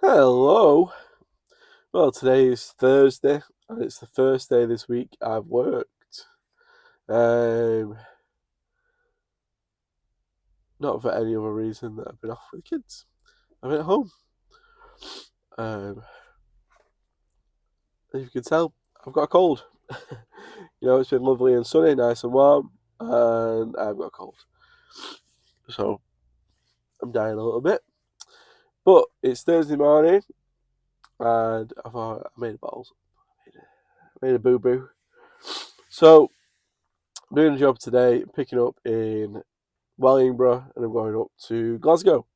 Hello. Well, today is Thursday, and it's the first day this week I've worked. Um, Not for any other reason that I've been off with the kids. I've been at home. As you can tell, I've got a cold. It's been lovely and sunny, nice and warm, and I've got a cold. So I'm dying a little bit. But it's Thursday morning, and I thought I made a balls. I made a boo boo. So I'm doing a job today, picking up in Wellingborough, and I'm going up to Glasgow.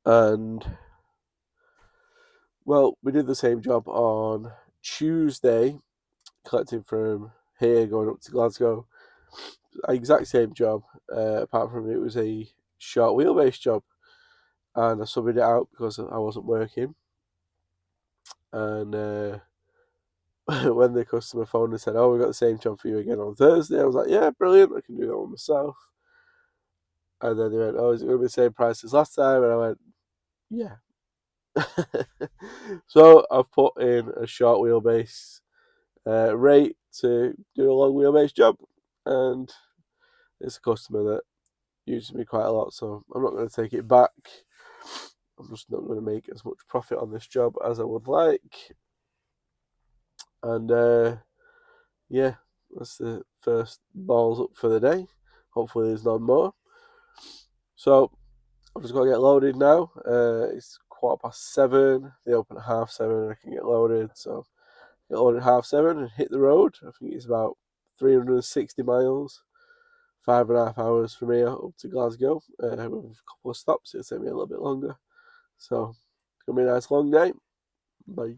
And well, we did the same job on Tuesday, collecting from here going up to Glasgow. Exact same job, apart from it was a short wheelbase job, and I subbed it out because I wasn't working. And when the customer phoned and said, "Oh, we got the same job for you again on Thursday," I was like, "Yeah, brilliant! I can do that one myself." And then they went, "Oh, is it going to be the same price as last time?" And I went, "Yeah." So I've put in a short wheelbase rate to do a long wheelbase job, and it's a customer that uses me quite a lot, so I'm not going to take it back. I'm just not going to make as much profit on this job as I would like. And yeah, that's the first balls up for the day. Hopefully there's none more. So I've just got to get loaded now. It's 7:15. They open at 7:30. I can get loaded, so get loaded at 7:30 and hit the road. I think it's about 360 miles, 5.5 hours from here up to Glasgow. With a couple of stops, it'll take me a little bit longer. So it's gonna be a nice long day. Bye.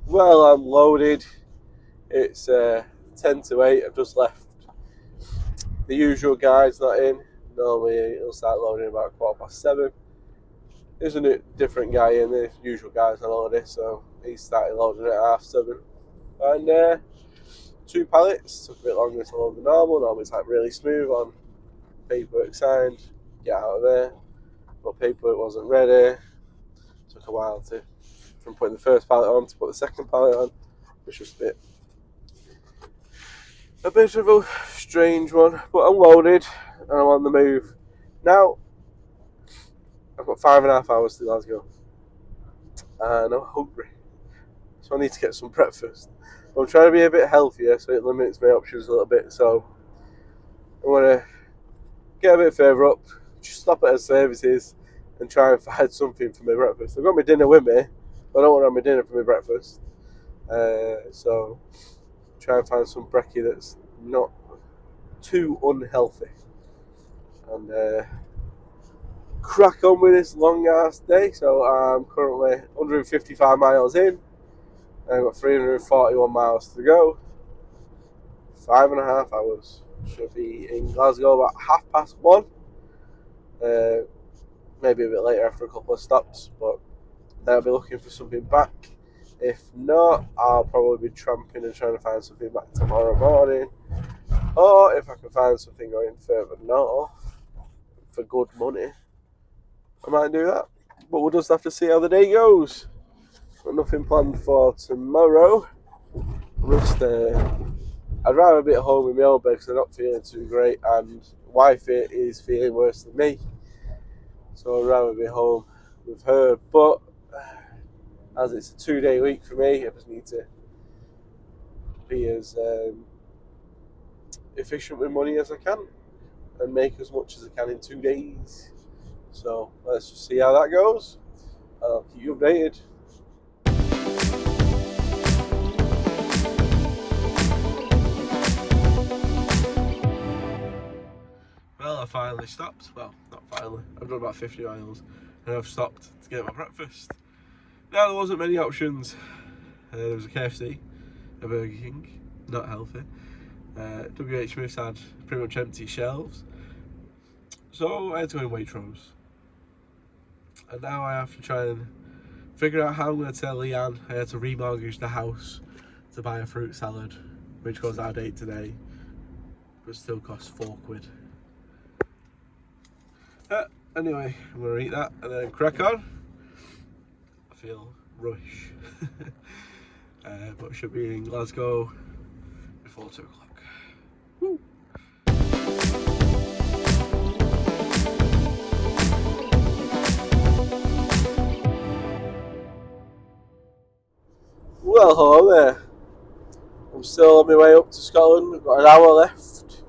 Well, I'm loaded. It's 10 to 8. I've just left. The usual guy's not in. Normally he'll start loading about 7:15. There's a different guy in. The usual guy's on holiday, so he started loading at 7:30. And 2 pallets took a bit longer to load than normal. Normally it's like really smooth on paperwork signed. Get out of there. But paperwork wasn't ready. Took a while from putting the first pallet on to put the second pallet on. It's just a bit of a strange one. But I'm loaded and I'm on the move. Now I've got 5.5 hours to Glasgow and I'm hungry. So I need to get some breakfast. I'm trying to be a bit healthier, so it limits my options a little bit. So I'm going to get a bit further up, just stop at a services, and try and find something for my breakfast. I've got my dinner with me, but I don't want to have my dinner for my breakfast. So try and find some brekkie that's not too unhealthy. And crack on with this long ass day. So I'm currently 155 miles in. I've got 341 miles to go. 5.5 hours. Should be in Glasgow about 1:30. Maybe a bit later after a couple of stops, but then I'll be looking for something back. If not, I'll probably be tramping and trying to find something back tomorrow morning. Or if I can find something going further north for good money, I might do that. But we'll just have to see how the day goes. Got nothing planned for tomorrow. I'd rather be at home in my own bed because I'm not feeling too great, and wife is feeling worse than me. So I'd rather be home with her. But as it's a 2-day week for me, I just need to be as efficient with money as I can and make as much as I can in 2 days. So let's just see how that goes. I'll keep you updated. Well, I finally stopped. Well, not finally. I've done about 50 miles and I've stopped to get my breakfast. Now, there wasn't many options. There was a KFC, a Burger King, not healthy. WH Smith's had pretty much empty shelves. So I had to go in Waitrose. And now I have to try and figure out how I'm going to tell Leanne I had to remortgage the house to buy a fruit salad, which goes out of date today, but still costs £4. Anyway, I'm going to eat that and then crack on. I feel rush. But should be in Glasgow before 2 o'clock. Woo. Well, hello there. I'm still on my way up to Scotland. I've got an hour left.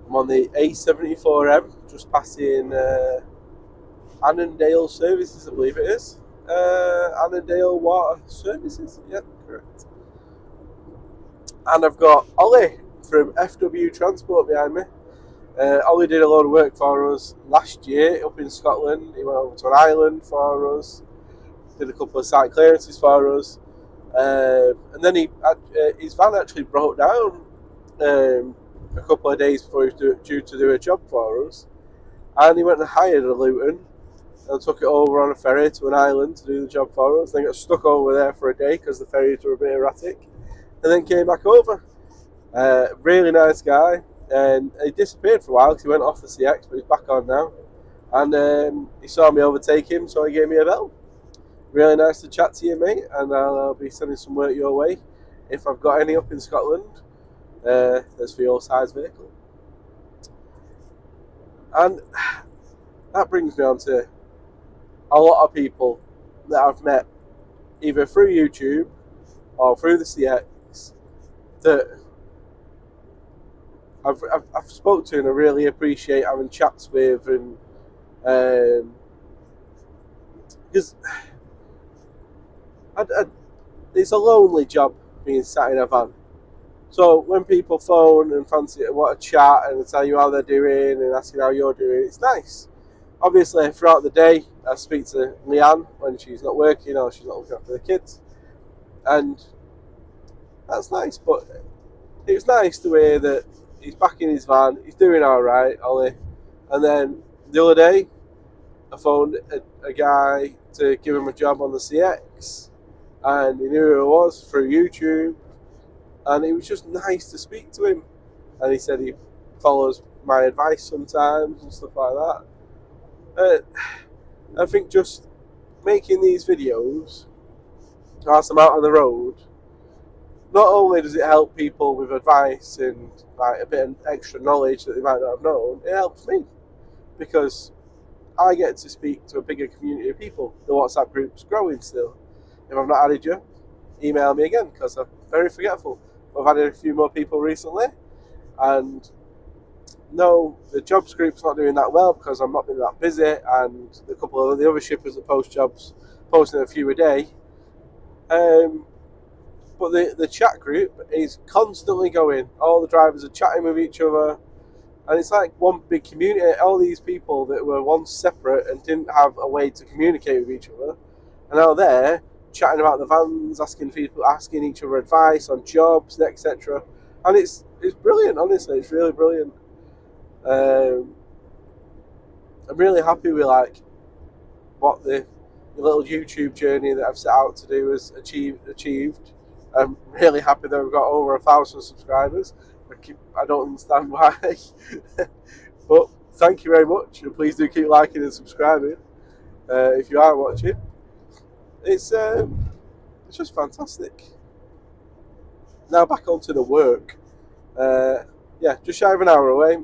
I'm on the A74M, just passing Annandale Services, I believe it is. Annandale Water Services, yeah, correct. And I've got Ollie from FW Transport behind me. Ollie did a load of work for us last year up in Scotland. He went over to an island for us, did a couple of site clearances for us. And then his van actually broke down a couple of days before he was due to do a job for us. And he went and hired a Luton and took it over on a ferry to an island to do the job for us. Then got stuck over there for a day because the ferries were a bit erratic. And then came back over. Really nice guy. And he disappeared for a while because he went off the CX, but he's back on now. And he saw me overtake him, so he gave me a bell. Really nice to chat to you, mate, and I'll be sending some work your way if I've got any up in Scotland. That's for your size vehicle. And that brings me on to a lot of people that I've met either through YouTube or through the CX that I've spoke to and I really appreciate having chats with, and because it's a lonely job being sat in a van. So when people phone and fancy want to chat and tell you how they're doing and asking how you're doing, it's nice. Obviously, throughout the day, I speak to Leanne when she's not working or she's not looking after the kids, and that's nice. But it was nice the way that he's back in his van, he's doing all right, Ollie. And then the other day, I phoned a guy to give him a job on the CX. And he knew who I was through YouTube, and it was just nice to speak to him. And he said he follows my advice sometimes and stuff like that. I think just making these videos whilst I'm out on the road, not only does it help people with advice and like a bit of extra knowledge that they might not have known, it helps me because I get to speak to a bigger community of people. The WhatsApp group's growing still. If I've not added you, email me again because I'm very forgetful. I've added a few more people recently, and no, the jobs group's not doing that well because I'm not being that busy, and a couple of the other shippers that post jobs posting a few a day. But the chat group is constantly going. All the drivers are chatting with each other, and it's like one big community. All these people that were once separate and didn't have a way to communicate with each other, and now they're chatting about the vans, asking each other advice on jobs, etc. And it's brilliant. Honestly, it's really brilliant. Um, I'm really happy with like what the little YouTube journey that I've set out to do has achieved. I'm really happy that we've got over 1,000 subscribers. I don't understand why, but thank you very much, and please do keep liking and subscribing if you are watching. It's just fantastic. Now back onto the work. Yeah, just shy of an hour away.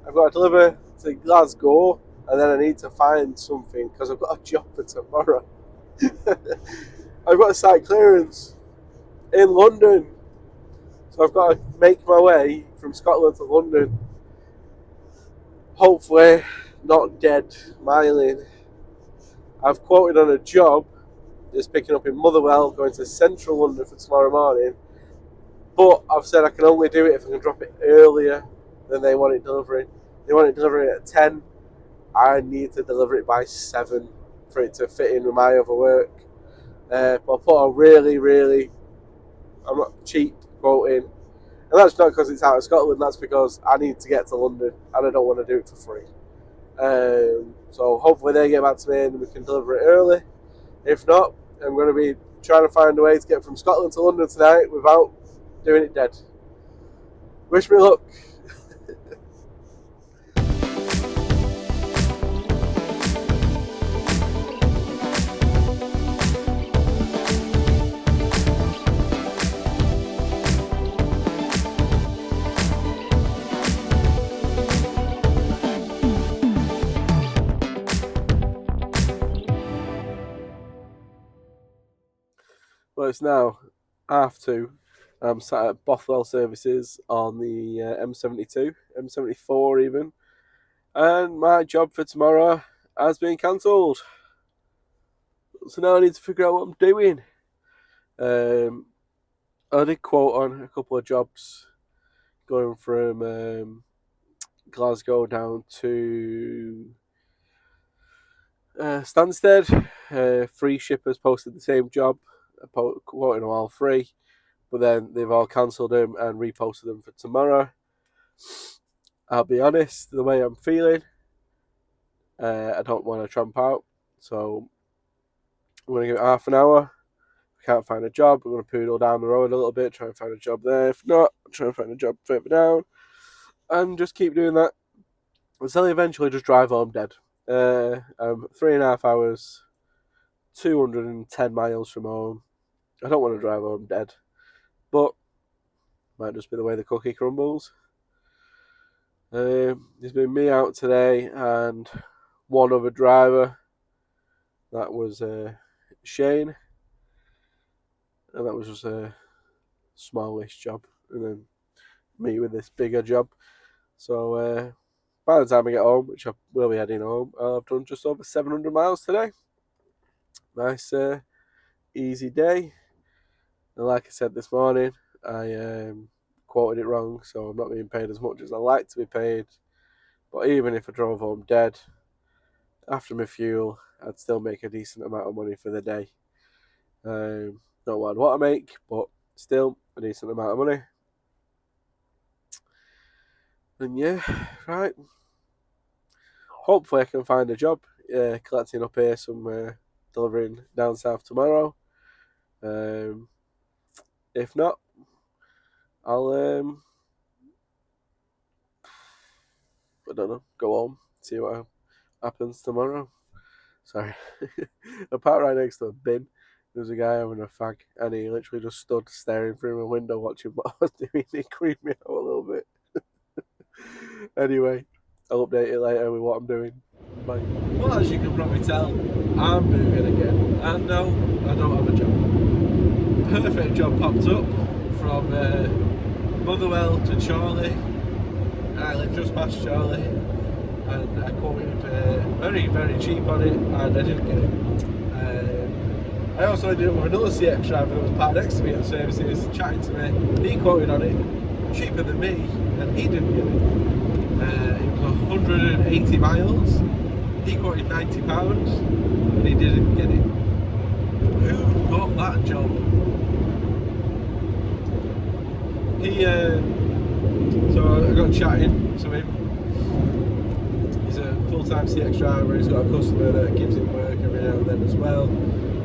I've got to deliver to Glasgow, and then I need to find something because I've got a job for tomorrow. I've got a site clearance in London, so I've got to make my way from Scotland to London. Hopefully, not dead miling. I've quoted on a job that's picking up in Motherwell, going to central London for tomorrow morning. But I've said I can only do it if I can drop it earlier than they want it delivering. They want it delivering at 10. I need to deliver it by 7 for it to fit in with my other work. But I put a really, I'm not cheap quoting. And that's not because it's out of Scotland, that's because I need to get to London and I don't want to do it for free. So hopefully they get back to me and we can deliver it early. If not, I'm going to be trying to find a way to get from Scotland to London tonight without doing it dead. Wish me luck. Well, it's now 2:30. I'm sat at Bothwell Services on the M72, M74 even, and my job for tomorrow has been cancelled. So now I need to figure out what I'm doing. I did quote on a couple of jobs going from Glasgow down to Stansted. 3 shippers posted the same job, quoting them all 3. But then they've all cancelled them and reposted them for tomorrow. I'll be honest, the way I'm feeling, I don't want to tramp out. So I'm going to give it half an hour. If I can't find a job, I'm going to poodle down the road a little bit, try and find a job there. If not, I'll try and find a job further down. And just keep doing that until I eventually just drive home dead. I'm 3.5 hours, 210 miles from home. I don't want to drive home dead. But might just be the way the cookie crumbles. There's been me out today and one other driver. That was Shane, and that was just a smallish job, and then me with this bigger job. So by the time I get home, which I will be heading home, I've done just over 700 miles today. Nice easy day. And like I said this morning, I quoted it wrong, so I'm not being paid as much as I like to be paid. But even if I drove home dead, after my fuel, I'd still make a decent amount of money for the day. Not what I'd want to make, but still a decent amount of money. And yeah, right. Hopefully I can find a job collecting up here somewhere, delivering down south tomorrow. If not, I'll I don't know, go home, see what happens tomorrow. Sorry. I parked right next to a bin. There's a guy having a fag, and he literally just stood staring through my window watching what I was doing. It creeped me out a little bit. Anyway, I'll update you later with what I'm doing. Bye. Well, as you can probably tell, I'm moving again. And no, I don't have a job. Perfect job popped up from Motherwell to Chorley. and I live just past Charlie, and I quoted very, very cheap on it, and I didn't get it. I also ended up with another CX driver that was parked next to me at the services, chatting to me. He quoted on it cheaper than me, and he didn't get it. It was 180 miles. He quoted £90, and he didn't get it. Who got that job? So I got chatting to him. He's a full-time CX driver. He's got a customer that gives him work every now and then as well.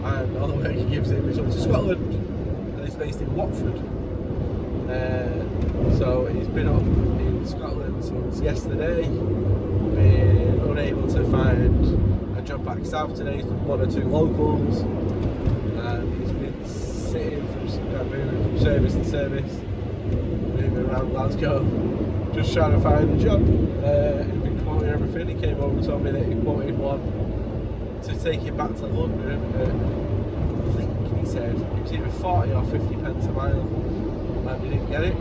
And all the work he gives him is up to Scotland, and he's based in Watford. So he's been up in Scotland since yesterday. Been unable to find a job back south today. He's done 1 or 2 locals, and he's been sitting moving from service to service, moving around Glasgow, just trying to find a job. He's been quoting everything. He came over and told me that he quoted one to take him back to London. I think he said it was either 40 or 50 pence a mile, and he didn't get it.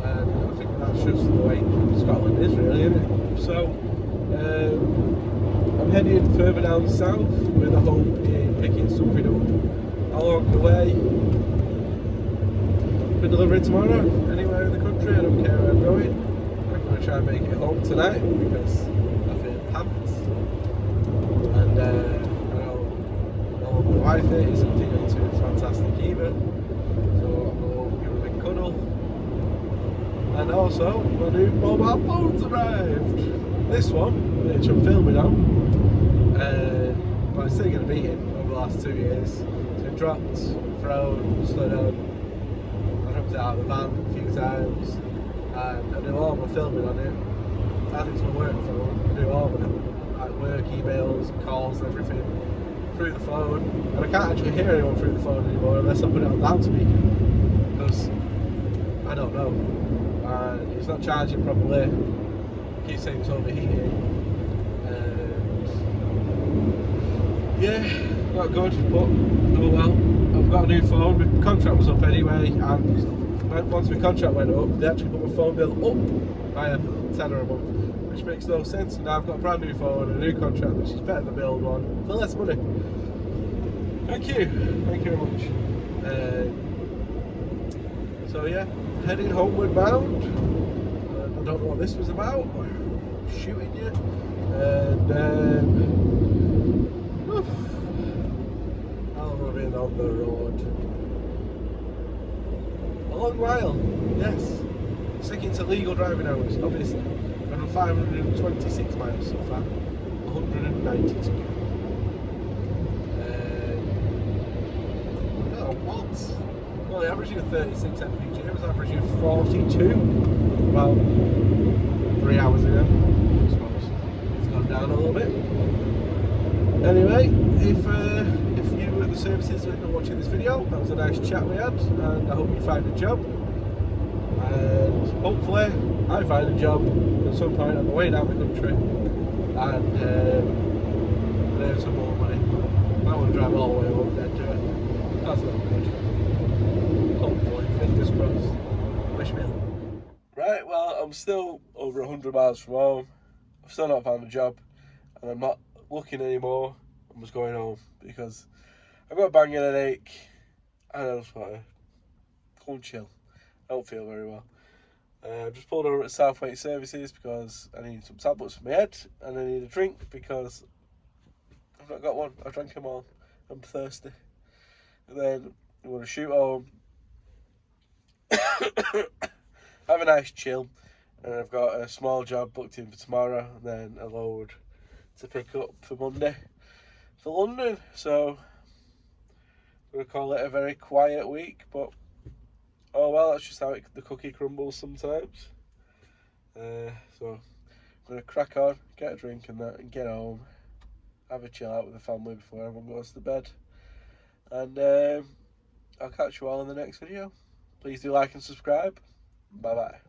And I think that's just the way Scotland is, really, isn't it? So I'm heading further down south with a hope in picking something up along the way. For delivery tomorrow, anywhere in the country. I don't care where I'm going. I'm going to try and make it home tonight because I feel pants. And I know my wife isn't feeling too fantastic either. So I'm going to give her a big cuddle. And also, my new mobile phone's arrived. This one, which I'm filming on, well, it's still going to be in over the last 2 years. It's been dropped, thrown, slowed down. I dropped it out of the van a few times, and I do all my filming on it. And it's my work phone. I do all my work emails, calls, and everything through the phone. And I can't actually hear anyone through the phone anymore unless I put it on loudspeaker, because I don't know. And it's not charging properly. It keeps saying it's overheating. Yeah, not good, but oh well. I've got a new phone. My contract was up anyway, and once my contract went up, they actually put my phone bill up by a tenner a month, which makes no sense. And now I've got a brand new phone and a new contract, which is better than the old one for less money. Thank you very much. So yeah, heading homeward bound. I don't know what this was about. Shooting you, and how long have I been on the road? A long while, yes. Sticking to legal driving hours, obviously. I've done 526 miles so far, 190 to go. Oh, what? Well, the averaging of 36 mpg, I was averaging 42 about 3 hours ago. I suppose it's gone down a little bit. Anyway, if you were at the services and are watching this video, that was a nice chat we had, and I hope you find a job. And hopefully, I find a job at some point on the way down the country, and earn some more money. I want to drive all the way home then do it. That's not good. Hopefully, fingers crossed. Wish me luck. Right, well, I'm still over 100 miles from home. I've still not found a job, and I'm not looking anymore. I'm just going home because I've got a banging headache, and I just want to go and chill. I don't feel very well. I've just pulled over at Southwaite Services because I need some tablets for my head, and I need a drink because I've not got one. I drank them all. I'm thirsty. And then I'm going to shoot home, have a nice chill, and I've got a small job booked in for tomorrow, and then a load to pick up for Monday for London. So I'm going to call it a very quiet week, but oh well, that's just how the cookie crumbles sometimes. So I'm going to crack on, get a drink and that, and get home, have a chill out with the family before everyone goes to bed. And I'll catch you all in the next video. Please do like and subscribe. Bye bye.